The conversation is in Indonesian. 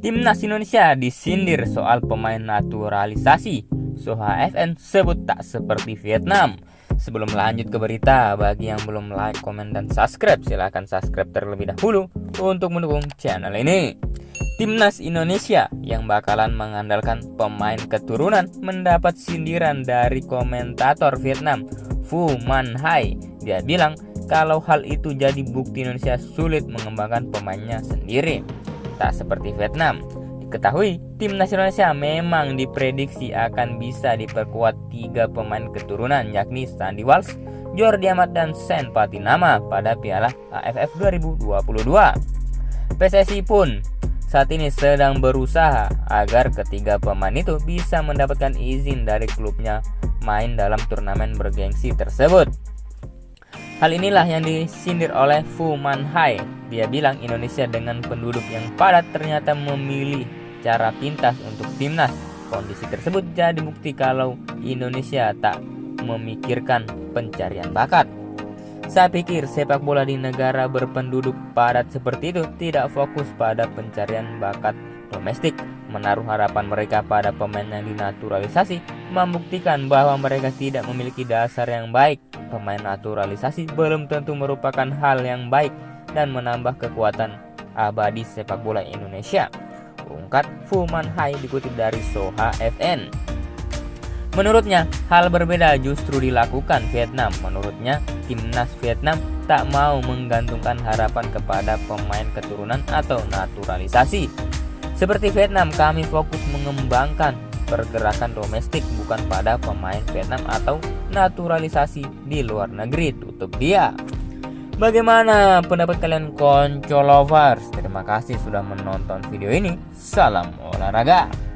Timnas Indonesia disindir soal pemain naturalisasi. Soha FN sebut tak seperti Vietnam. Sebelum lanjut ke berita, bagi yang belum like, komen, dan subscribe, silahkan subscribe terlebih dahulu untuk mendukung channel ini. Timnas Indonesia yang bakalan mengandalkan pemain keturunan mendapat sindiran dari komentator Vietnam, Phu Man Hai. Dia bilang kalau hal itu jadi bukti Indonesia sulit mengembangkan pemainnya sendiri. Tak seperti Vietnam. Diketahui, timnas Indonesia memang diprediksi akan bisa diperkuat 3 pemain keturunan, yakni Sandy Walsh, Jordi Amat, dan Sen Patinama pada Piala AFF 2022. PSSI pun saat ini sedang berusaha agar ketiga pemain itu bisa mendapatkan izin dari klubnya main dalam turnamen bergengsi tersebut. Hal inilah yang disindir oleh Phu Man Hai. Dia bilang Indonesia dengan penduduk yang padat ternyata memilih cara pintas untuk timnas. Kondisi tersebut jadi bukti kalau Indonesia tak memikirkan pencarian bakat. Saya pikir sepak bola di negara berpenduduk padat seperti itu tidak fokus pada pencarian bakat domestik. Menaruh harapan mereka pada pemain yang dinaturalisasi membuktikan bahwa mereka tidak memiliki dasar yang baik. Pemain naturalisasi belum tentu merupakan hal yang baik dan menambah kekuatan abadi sepak bola Indonesia, ungkap Phu Man Hai dikutip dari Soha FN. Menurutnya, hal berbeda justru dilakukan Vietnam. Menurutnya, timnas Vietnam tak mau menggantungkan harapan kepada pemain keturunan atau naturalisasi. Seperti Vietnam, kami fokus mengembangkan pergerakan domestik, bukan pada pemain Vietnam atau naturalisasi di luar negeri, tutup dia. Bagaimana pendapat kalian Konco Lovers? Terima kasih sudah menonton video ini. Salam olahraga.